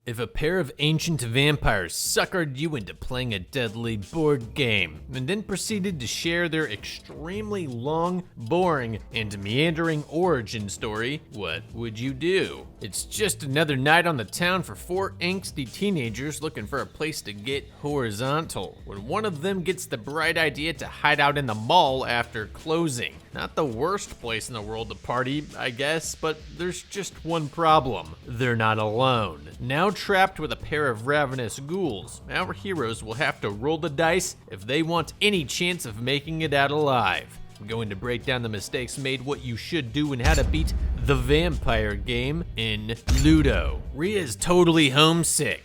If a pair of ancient vampires suckered you into playing a deadly board game and then proceeded to share their extremely long, boring, and meandering origin story, what would you do? It's just another night on the town for four angsty teenagers looking for a place to get horizontal, when one of them gets the bright idea to hide out in the mall after closing. Not the worst place in the world to party, I guess, but there's just one problem. They're not alone. Now trapped with a pair of ravenous ghouls, our heroes will have to roll the dice if they want any chance of making it out alive. I'm going to break down the mistakes made, what you should do, and how to beat the vampire game in Ludo. Ria's totally homesick.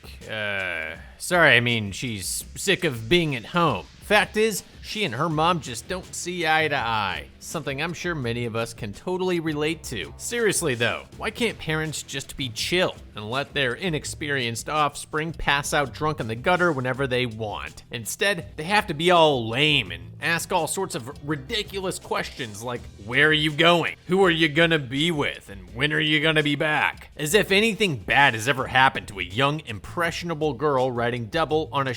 She's sick of being at home. Fact is, she and her mom just don't see eye to eye. Something I'm sure many of us can totally relate to. Seriously though, why can't parents just be chill and let their inexperienced offspring pass out drunk in the gutter whenever they want? Instead, they have to be all lame and ask all sorts of ridiculous questions like, where are you going? Who are you gonna be with? And when are you gonna be back? As if anything bad has ever happened to a young, impressionable girl riding double on a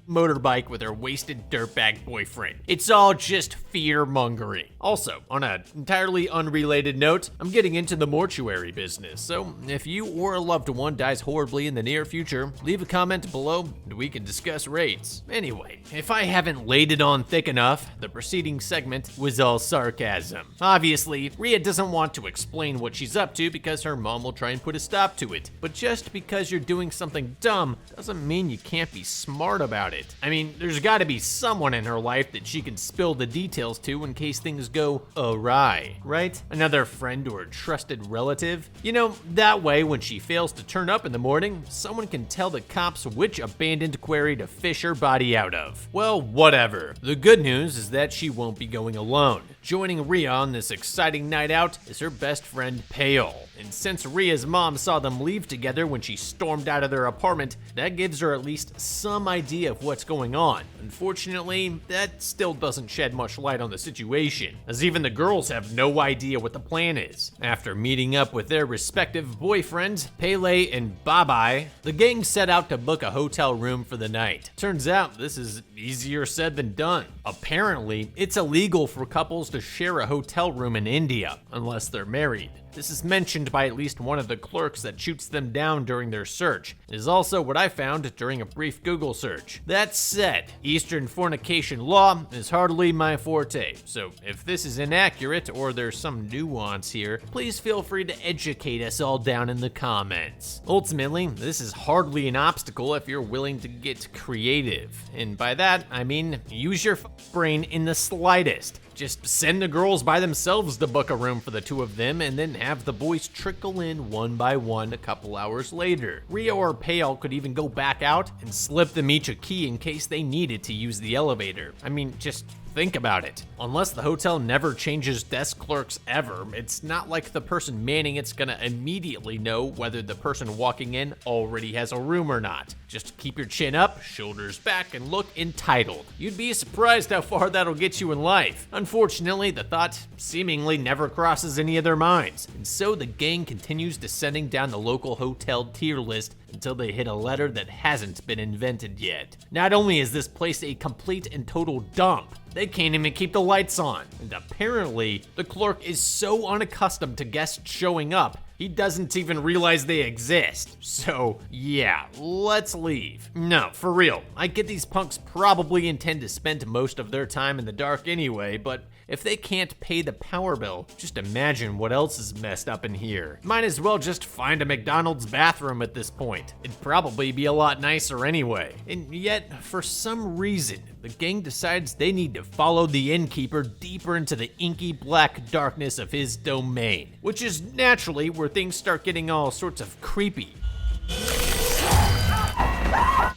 motorbike with her wasted dirtbag boyfriend. It's all just fear-mongering. Also, on an entirely unrelated note, I'm getting into the mortuary business, so if you or a loved one dies horribly in the near future, leave a comment below and we can discuss rates. Anyway, if I haven't laid it on thick enough, the preceding segment was all sarcasm. Obviously, Ria doesn't want to explain what she's up to because her mom will try and put a stop to it, but just because you're doing something dumb doesn't mean you can't be smart about it. I mean, there's gotta be someone in her life that she can spill the details to in case things go awry, right? Another friend or trusted relative? You know, that way when she fails to turn up in the morning, someone can tell the cops which abandoned quarry to fish her body out of. Well, whatever. The good news is that she won't be going alone. Joining Ria on this exciting night out is her best friend, Pale. And since Ria's mom saw them leave together when she stormed out of their apartment, that gives her at least some idea of what's going on. Unfortunately, that still doesn't shed much light on the situation, as even the girls have no idea what the plan is. After meeting up with their respective boyfriends, Pele and Babai, the gang set out to book a hotel room for the night. Turns out this is easier said than done. Apparently, it's illegal for couples to share a hotel room in India, unless they're married. This is mentioned by at least one of the clerks that shoots them down during their search. It is also what I found during a brief Google search. That said, Eastern fornication law is hardly my forte, so if this is inaccurate or there's some nuance here, please feel free to educate us all down in the comments. Ultimately, this is hardly an obstacle if you're willing to get creative. And by that, I mean use your brain in the slightest. Just send the girls by themselves to book a room for the two of them and then have the boys trickle in one by one a couple hours later. Ria or Pale could even go back out and slip them each a key in case they needed to use the elevator. I mean, just think about it. Unless the hotel never changes desk clerks ever, it's not like the person manning it's gonna immediately know whether the person walking in already has a room or not. Just keep your chin up, shoulders back, and look entitled. You'd be surprised how far that'll get you in life. Unfortunately, the thought seemingly never crosses any of their minds, and so the gang continues descending down the local hotel tier list until they hit a letter that hasn't been invented yet. Not only is this place a complete and total dump, they can't even keep the lights on. And apparently, the clerk is so unaccustomed to guests showing up, he doesn't even realize they exist. So, yeah, let's leave. No, for real, I get these punks probably intend to spend most of their time in the dark anyway, but if they can't pay the power bill, just imagine what else is messed up in here. Might as well just find a McDonald's bathroom at this point. It'd probably be a lot nicer anyway. And yet, for some reason, the gang decides they need to follow the innkeeper deeper into the inky black darkness of his domain, which is naturally where things start getting all sorts of creepy.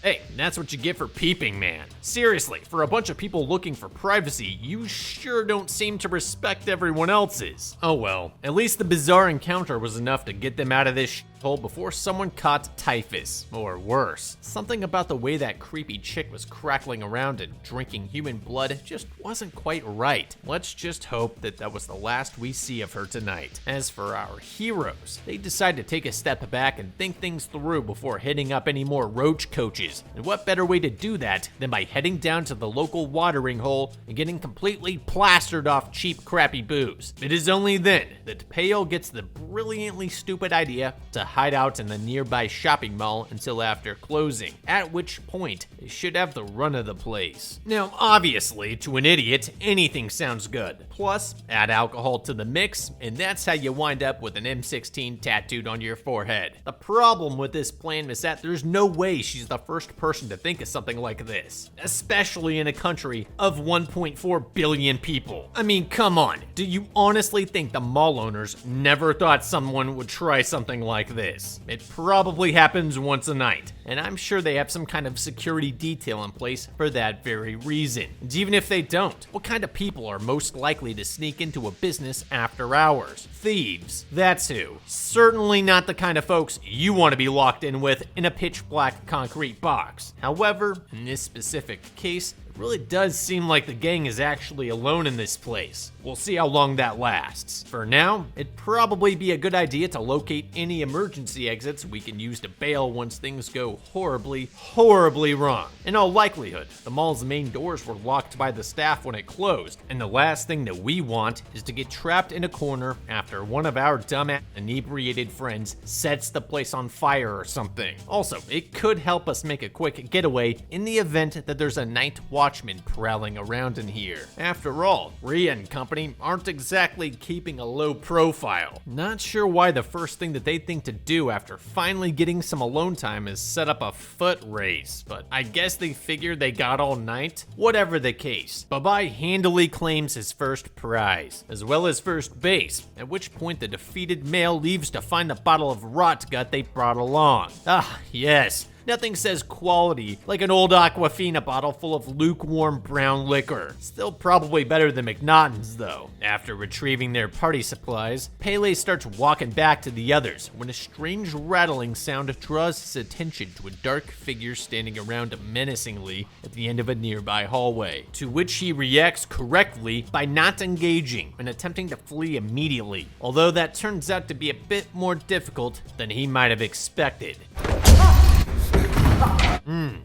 Hey, that's what you get for peeping, man. Seriously, for a bunch of people looking for privacy, you sure don't seem to respect everyone else's. Oh well, at least the bizarre encounter was enough to get them out of this hole before someone caught typhus, or worse. Something about the way that creepy chick was crackling around and drinking human blood just wasn't quite right. Let's just hope that that was the last we see of her tonight. As for our heroes, they decide to take a step back and think things through before hitting up any more roach coaches. And what better way to do that than by heading down to the local watering hole and getting completely plastered off cheap crappy booze. It is only then that Pale gets the brilliantly stupid idea to hide out in the nearby shopping mall until after closing, at which point they should have the run of the place. Now, obviously, to an idiot, anything sounds good. Plus, add alcohol to the mix, and that's how you wind up with an M16 tattooed on your forehead. The problem with this plan is that there's no way she's the first person to think of something like this, especially in a country of 1.4 billion people. I mean, come on, do you honestly think the mall owners never thought someone would try something like this? It probably happens once a night, and I'm sure they have some kind of security detail in place for that very reason. And even if they don't, what kind of people are most likely to sneak into a business after hours? Thieves, that's who. Certainly not the kind of folks you want to be locked in with in a pitch black concrete box. However, in this specific case, it really does seem like the gang is actually alone in this place. We'll see how long that lasts. For now, it'd probably be a good idea to locate any emergency exits we can use to bail once things go horribly, horribly wrong. In all likelihood, the mall's main doors were locked by the staff when it closed, and the last thing that we want is to get trapped in a corner after one of our dumbass inebriated friends sets the place on fire or something. Also, it could help us make a quick getaway in the event that there's a night watchman prowling around in here. After all, Rhea and company aren't exactly keeping a low profile. Not sure why the first thing that they think to do after finally getting some alone time is set up a foot race, but I guess they figured they got all night. Whatever the case, Bye-Bye handily claims his first prize, as well as first base, at which point the defeated male leaves to find the bottle of rot gut they brought along. Ah, yes. Nothing says quality like an old Aquafina bottle full of lukewarm brown liquor. Still probably better than McNaughton's though. After retrieving their party supplies, Pele starts walking back to the others when a strange rattling sound draws his attention to a dark figure standing around menacingly at the end of a nearby hallway, to which he reacts correctly by not engaging and attempting to flee immediately, although that turns out to be a bit more difficult than he might have expected.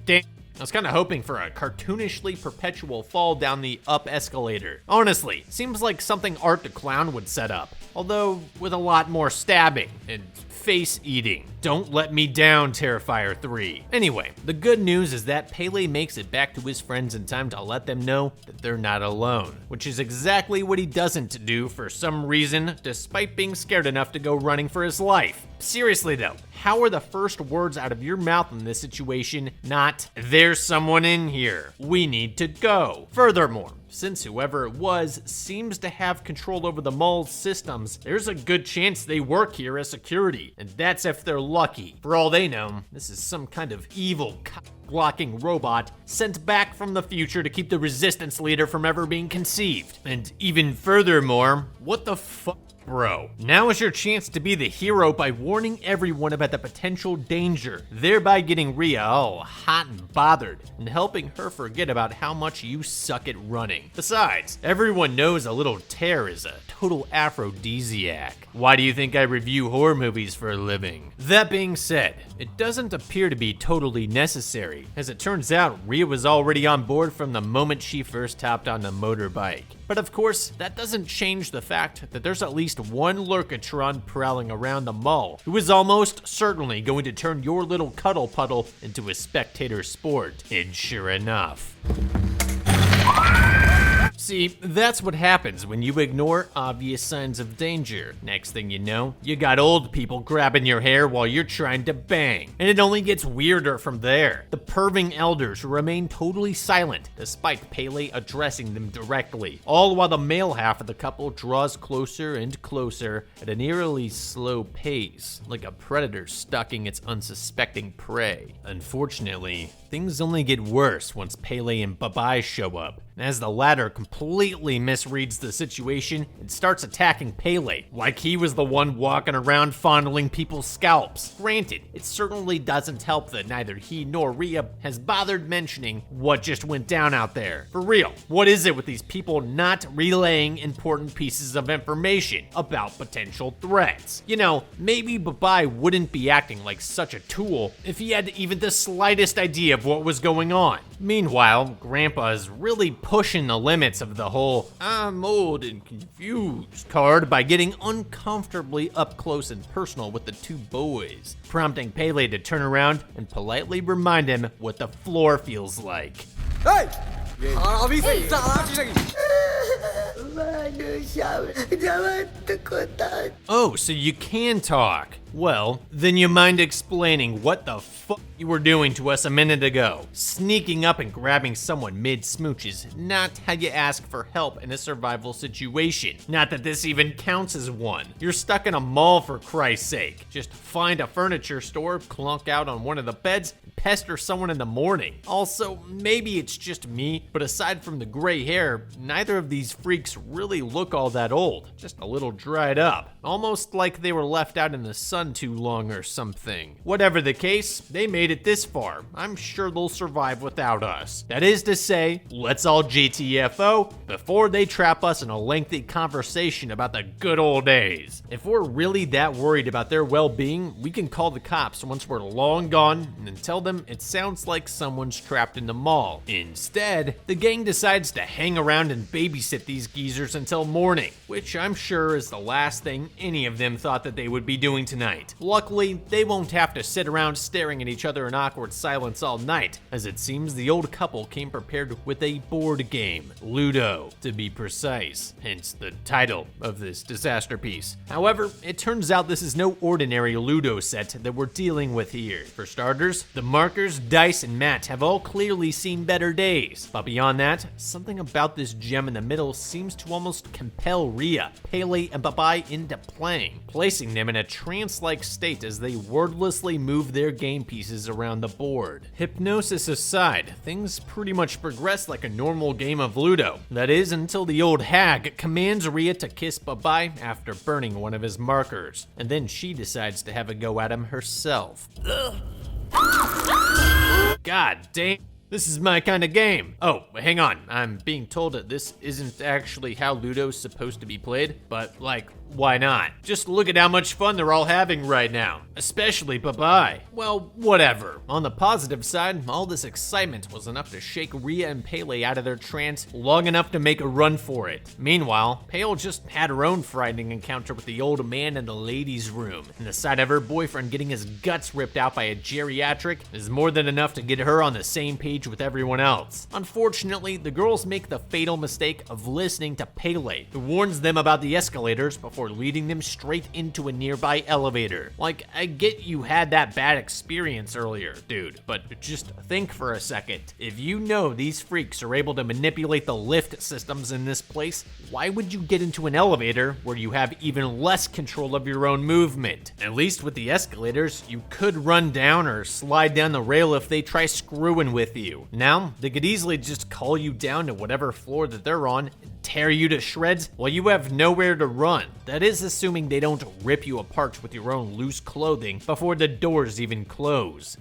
Damn. I was kind of hoping for a cartoonishly perpetual fall down the up escalator. Honestly, seems like something Art the Clown would set up, although with a lot more stabbing and face eating. Don't let me down, Terrifier 3. Anyway, the good news is that Pele makes it back to his friends in time to let them know that they're not alone, which is exactly what he doesn't do for some reason, despite being scared enough to go running for his life. Seriously though, how are the first words out of your mouth in this situation not, "There's someone in here, we need to go"? Furthermore, since whoever it was seems to have control over the mall's systems, there's a good chance they work here as security, and that's if they're lucky. For all they know, this is some kind of evil blocking robot sent back from the future to keep the resistance leader from ever being conceived. And even furthermore, what the fuck? Bro, now is your chance to be the hero by warning everyone about the potential danger, thereby getting Rhea all hot and bothered and helping her forget about how much you suck at running. Besides, everyone knows a little tear is a total aphrodisiac. Why do you think I review horror movies for a living? That being said, it doesn't appear to be totally necessary. As it turns out, Rhea was already on board from the moment she first hopped on the motorbike. But of course, that doesn't change the fact that there's at least one Lurkatron prowling around the mall who is almost certainly going to turn your little cuddle puddle into a spectator sport. And sure enough. See, that's what happens when you ignore obvious signs of danger. Next thing you know, you got old people grabbing your hair while you're trying to bang. And it only gets weirder from there. The perving elders remain totally silent, despite Pele addressing them directly, all while the male half of the couple draws closer and closer at an eerily slow pace, like a predator stalking its unsuspecting prey. Unfortunately, things only get worse once Pele and Bye-Bye show up, as the latter completely misreads the situation and starts attacking Pele, like he was the one walking around fondling people's scalps. Granted, it certainly doesn't help that neither he nor Rhea has bothered mentioning what just went down out there. For real, what is it with these people not relaying important pieces of information about potential threats? You know, maybe Babai wouldn't be acting like such a tool if he had even the slightest idea of what was going on. Meanwhile, Grandpa is really pushing the limits of the whole "I'm old and confused" card by getting uncomfortably up close and personal with the two boys, prompting Pele to turn around and politely remind him what the floor feels like. Hey! Habis lagi. Jangan takutan. Oh, so you can talk. Well, then you mind explaining what the fuck you were doing to us a minute ago? Sneaking up and grabbing someone mid-smooch is not how you ask for help in a survival situation. Not that this even counts as one. You're stuck in a mall, for Christ's sake. Just find a furniture store, clunk out on one of the beds, and pester someone in the morning. Also, maybe it's just me, but aside from the gray hair, neither of these freaks really look all that old. Just a little dried up. Almost like they were left out in the sun too long or something. Whatever the case, they made it this far. I'm sure they'll survive without us. That is to say, let's all GTFO before they trap us in a lengthy conversation about the good old days. If we're really that worried about their well-being, we can call the cops once we're long gone and tell them it sounds like someone's trapped in the mall. Instead, the gang decides to hang around and babysit these geezers until morning, which I'm sure is the last thing any of them thought that they would be doing tonight. Luckily, they won't have to sit around staring at each other in awkward silence all night, as it seems the old couple came prepared with a board game, Ludo, to be precise, hence the title of this disaster piece. However, it turns out this is no ordinary Ludo set that we're dealing with here. For starters, the markers, dice, and mat have all clearly seen better days, but beyond that, something about this gem in the middle seems to almost compel Rhea, Pele, and Babai into playing, placing them in a trance-like state as they wordlessly move their game pieces around the board. Hypnosis aside, things pretty much progress like a normal game of Ludo. That is, until the old hag commands Rhea to kiss Babai after burning one of his markers, and then she decides to have a go at him herself. God damn. This is my kind of game. Oh, hang on. I'm being told that this isn't actually how Ludo's supposed to be played, but like, why not? Just look at how much fun they're all having right now, especially Babai. Well, whatever. On the positive side, all this excitement was enough to shake Rhea and Pele out of their trance long enough to make a run for it. Meanwhile, Pele just had her own frightening encounter with the old man in the ladies' room, and the sight of her boyfriend getting his guts ripped out by a geriatric is more than enough to get her on the same page with everyone else. Unfortunately, the girls make the fatal mistake of listening to Pele, who warns them about the escalators before leading them straight into a nearby elevator. Like, I get you had that bad experience earlier, dude, but just think for a second. If you know these freaks are able to manipulate the lift systems in this place, why would you get into an elevator where you have even less control of your own movement? At least with the escalators, you could run down or slide down the rail if they try screwing with you. Now, they could easily just call you down to whatever floor that they're on and tear you to shreds while you have nowhere to run. That is assuming they don't rip you apart with your own loose clothing before the doors even close.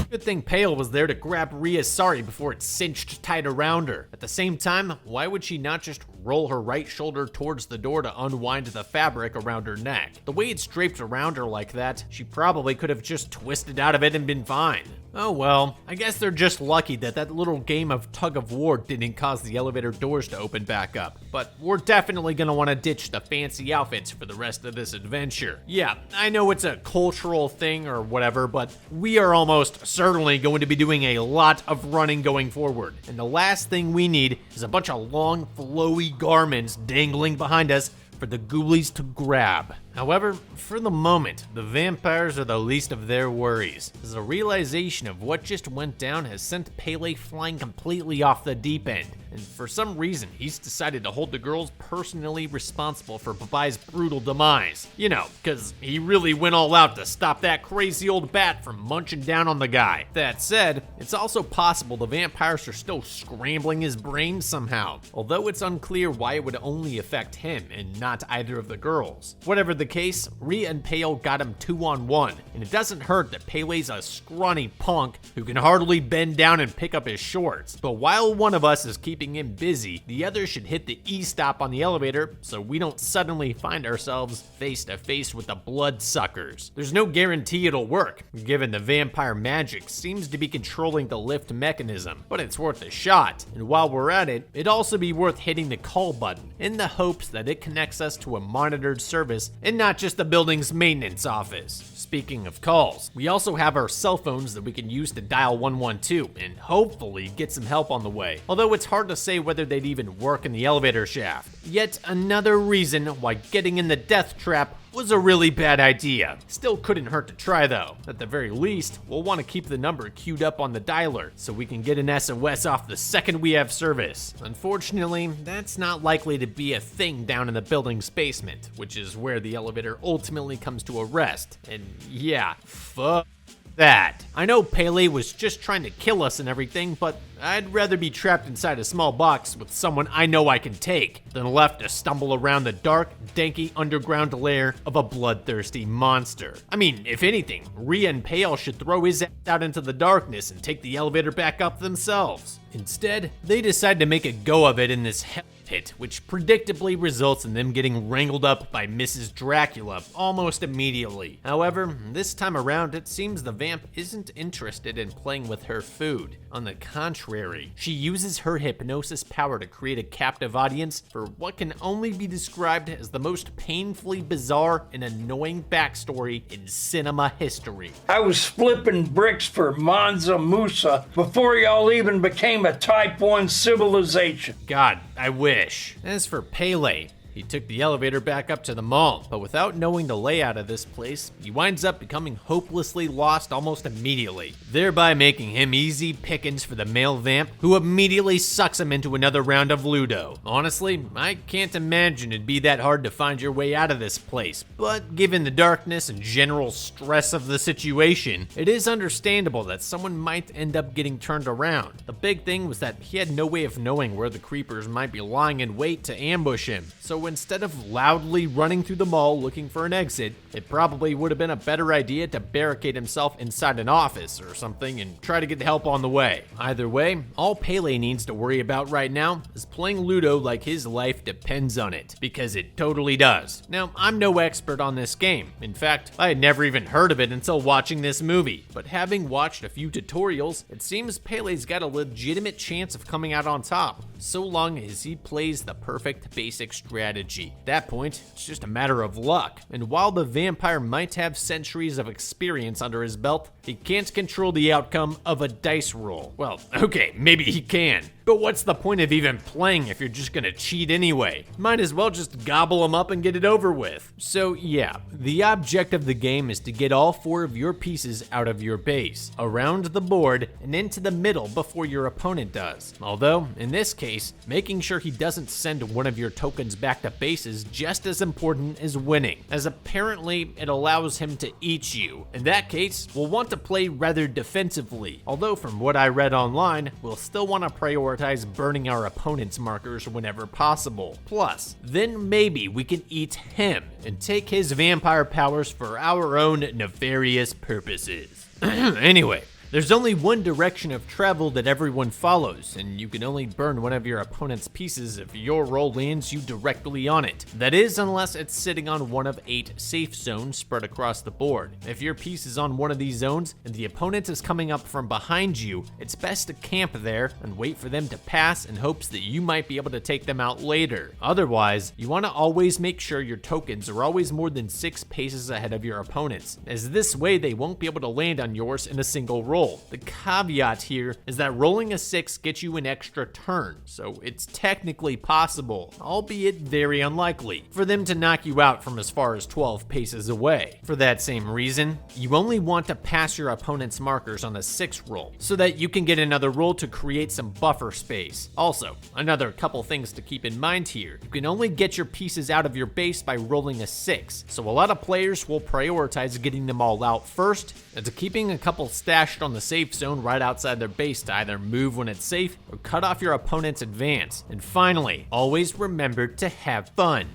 Good thing Pale was there to grab Rhea's sari before it cinched tight around her. At the same time, why would she not just roll her right shoulder towards the door to unwind the fabric around her neck? The way it's draped around her like that, she probably could have just twisted out of it and been fine. Oh well, I guess they're just lucky that that little game of tug of war didn't cause the elevator doors to open back up. But we're definitely gonna want to ditch the fancy outfits for the rest of this adventure. Yeah, I know it's a cultural thing or whatever, but we are almost certainly going to be doing a lot of running going forward. And the last thing we need is a bunch of long, flowy garments dangling behind us for the ghoulies to grab. However, for the moment, the vampires are the least of their worries, as the realization of what just went down has sent Pele flying completely off the deep end, and for some reason, he's decided to hold the girls personally responsible for Popeyes' brutal demise. You know, because he really went all out to stop that crazy old bat from munching down on the guy. That said, it's also possible the vampires are still scrambling his brain somehow, although it's unclear why it would only affect him and not either of the girls. Whatever the case, Rhea and Pale got him 2-on-1, and it doesn't hurt that Pele's a scrawny punk who can hardly bend down and pick up his shorts. But while one of us is keeping him busy, the other should hit the E-stop on the elevator so we don't suddenly find ourselves face to face with the bloodsuckers. There's no guarantee it'll work, given the vampire magic seems to be controlling the lift mechanism, but it's worth a shot. And while we're at it, it'd also be worth hitting the call button in the hopes that it connects us to a monitored service and not just the building's maintenance office. Speaking of calls, we also have our cell phones that we can use to dial 112 and hopefully get some help on the way, although it's hard to say whether they'd even work in the elevator shaft. Yet another reason why getting in the death trap was a really bad idea. Still couldn't hurt to try though. At the very least, we'll want to keep the number queued up on the dialer so we can get an SOS off the second we have service. Unfortunately, that's not likely to be a thing down in the building's basement, which is where the elevator ultimately comes to a rest. And yeah, fuck that. I know Pele was just trying to kill us and everything, but I'd rather be trapped inside a small box with someone I know I can take than left to stumble around the dark, danky underground lair of a bloodthirsty monster. I mean, if anything, Rhea and Pale should throw his ass out into the darkness and take the elevator back up themselves. Instead, they decide to make a go of it in this hell pit, which predictably results in them getting wrangled up by Mrs. Dracula almost immediately. However, this time around, it seems the vamp isn't interested in playing with her food. On the contrary, she uses her hypnosis power to create a captive audience for what can only be described as the most painfully bizarre and annoying backstory in cinema history. I was flipping bricks for Mansa Musa before y'all even became a Type 1 civilization. God, I wish. As for Pele, he took the elevator back up to the mall, but without knowing the layout of this place, he winds up becoming hopelessly lost almost immediately, thereby making him easy pickings for the male vamp, who immediately sucks him into another round of Ludo. Honestly, I can't imagine it'd be that hard to find your way out of this place, but given the darkness and general stress of the situation, it is understandable that someone might end up getting turned around. The big thing was that he had no way of knowing where the creepers might be lying in wait to ambush him, so instead of loudly running through the mall looking for an exit, it probably would have been a better idea to barricade himself inside an office or something and try to get help on the way. Either way, all Pele needs to worry about right now is playing Ludo like his life depends on it, because it totally does. Now, I'm no expert on this game. In fact, I had never even heard of it until watching this movie, but having watched a few tutorials, it seems Pele's got a legitimate chance of coming out on top, so long as he plays the perfect basic strategy. At that point, it's just a matter of luck. And while the vampire might have centuries of experience under his belt, he can't control the outcome of a dice roll. Well, okay, maybe he can. But what's the point of even playing if you're just gonna cheat anyway? Might as well just gobble them up and get it over with. So yeah, the object of the game is to get all 4 of your pieces out of your base, around the board, and into the middle before your opponent does. Although, in this case, making sure he doesn't send one of your tokens back to base is just as important as winning, as apparently it allows him to eat you. In that case, we'll want to play rather defensively, although from what I read online, we'll still want to prioritize burning our opponent's markers whenever possible. Plus, then maybe we can eat him and take his vampire powers for our own nefarious purposes. Anyway, there's only one direction of travel that everyone follows, and you can only burn one of your opponent's pieces if your roll lands you directly on it. That is, unless it's sitting on one of 8 safe zones spread across the board. If your piece is on one of these zones and the opponent is coming up from behind you, it's best to camp there and wait for them to pass in hopes that you might be able to take them out later. Otherwise, you want to always make sure your tokens are always more than 6 paces ahead of your opponents, as this way they won't be able to land on yours in a single roll. roll. The caveat here is that rolling a 6 gets you an extra turn, so it's technically possible, albeit very unlikely, for them to knock you out from as far as 12 paces away. For that same reason, you only want to pass your opponent's markers on the 6 roll, so that you can get another roll to create some buffer space. Also, another couple things to keep in mind here. You can only get your pieces out of your base by rolling a 6, so a lot of players will prioritize getting them all out first, and to keeping a couple stashed on the safe zone right outside their base to either move when it's safe or cut off your opponent's advance. And finally, always remember to have fun.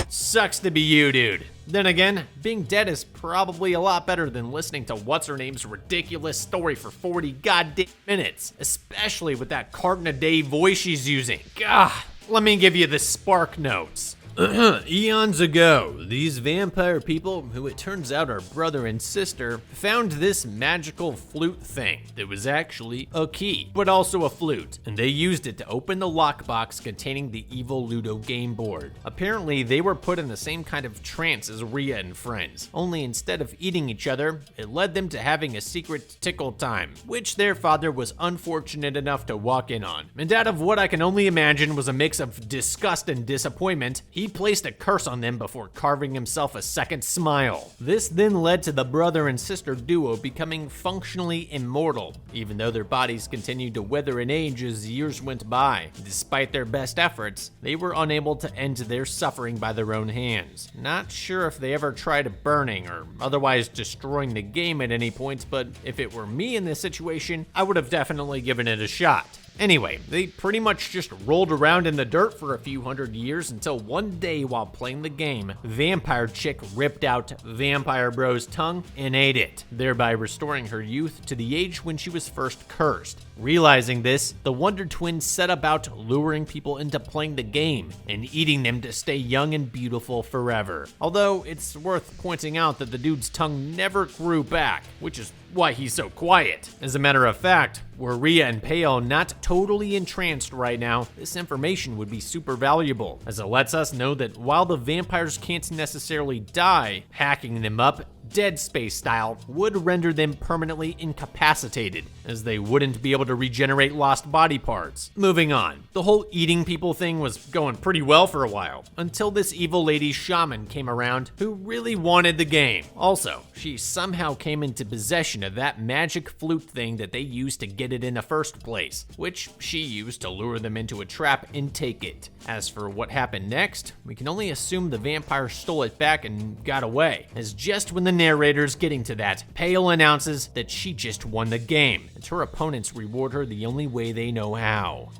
Sucks to be you, dude. Then again, being dead is probably a lot better than listening to what's-her-name's ridiculous story for 40 goddamn minutes, especially with that carton-a-day voice she's using. God, let me give you the spark notes. Eons ago, these vampire people, who it turns out are brother and sister, found this magical flute thing that was actually a key, but also a flute, and they used it to open the lockbox containing the evil Ludo game board. Apparently, they were put in the same kind of trance as Rhea and friends, only instead of eating each other, it led them to having a secret tickle time, which their father was unfortunate enough to walk in on. And out of what I can only imagine was a mix of disgust and disappointment, he placed a curse on them before carving himself a second smile. This then led to the brother and sister duo becoming functionally immortal, even though their bodies continued to wither and age as years went by. Despite their best efforts, they were unable to end their suffering by their own hands. Not sure if they ever tried burning or otherwise destroying the game at any point, but if it were me in this situation, I would have definitely given it a shot. Anyway, they pretty much just rolled around in the dirt for a few hundred years until one day while playing the game, Vampire Chick ripped out Vampire Bro's tongue and ate it, thereby restoring her youth to the age when she was first cursed. Realizing this, the Wonder Twins set about luring people into playing the game and eating them to stay young and beautiful forever. Although it's worth pointing out that the dude's tongue never grew back, which is why he's so quiet. As a matter of fact, were Rhea and Pale not totally entranced right now, this information would be super valuable, as it lets us know that while the vampires can't necessarily die, hacking them up, Dead Space style, would render them permanently incapacitated, as they wouldn't be able to regenerate lost body parts. Moving on, the whole eating people thing was going pretty well for a while, until this evil lady shaman came around who really wanted the game. Also, she somehow came into possession of that magic flute thing that they used to get it in the first place, which she used to lure them into a trap and take it. As for what happened next, we can only assume the vampire stole it back and got away, as just when the narrator's getting to that, Pale announces that she just won the game, and her opponents reward her the only way they know how.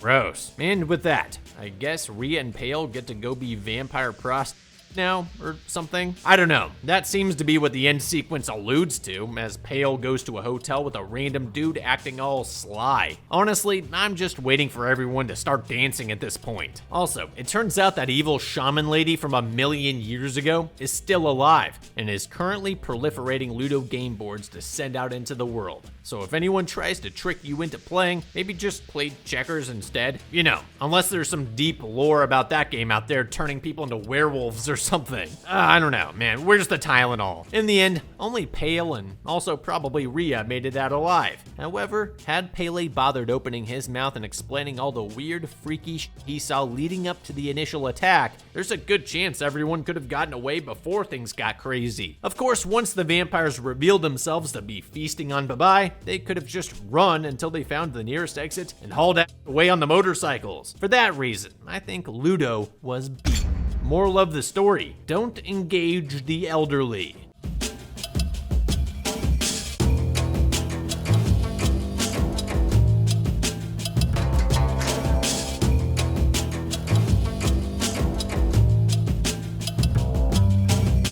Gross. And with that, I guess Rhea and Pale get to go be vampire prostitutes now, or something? I don't know. That seems to be what the end sequence alludes to, as Pale goes to a hotel with a random dude acting all sly. Honestly, I'm just waiting for everyone to start dancing at this point. Also, it turns out that evil shaman lady from a million years ago is still alive, and is currently proliferating Ludo game boards to send out into the world. So if anyone tries to trick you into playing, maybe just play checkers instead. You know, unless there's some deep lore about that game out there turning people into werewolves or something. I don't know, man. Where's the Tylenol? In the end, only Pale and also probably Rhea made it out alive. However, had Pele bothered opening his mouth and explaining all the weird, freaky shit he saw leading up to the initial attack, there's a good chance everyone could have gotten away before things got crazy. Of course, once the vampires revealed themselves to be feasting on Babai, they could have just run until they found the nearest exit and hauled away on the motorcycles. For that reason, I think Ludo was beat. Moral of the story, don't engage the elderly.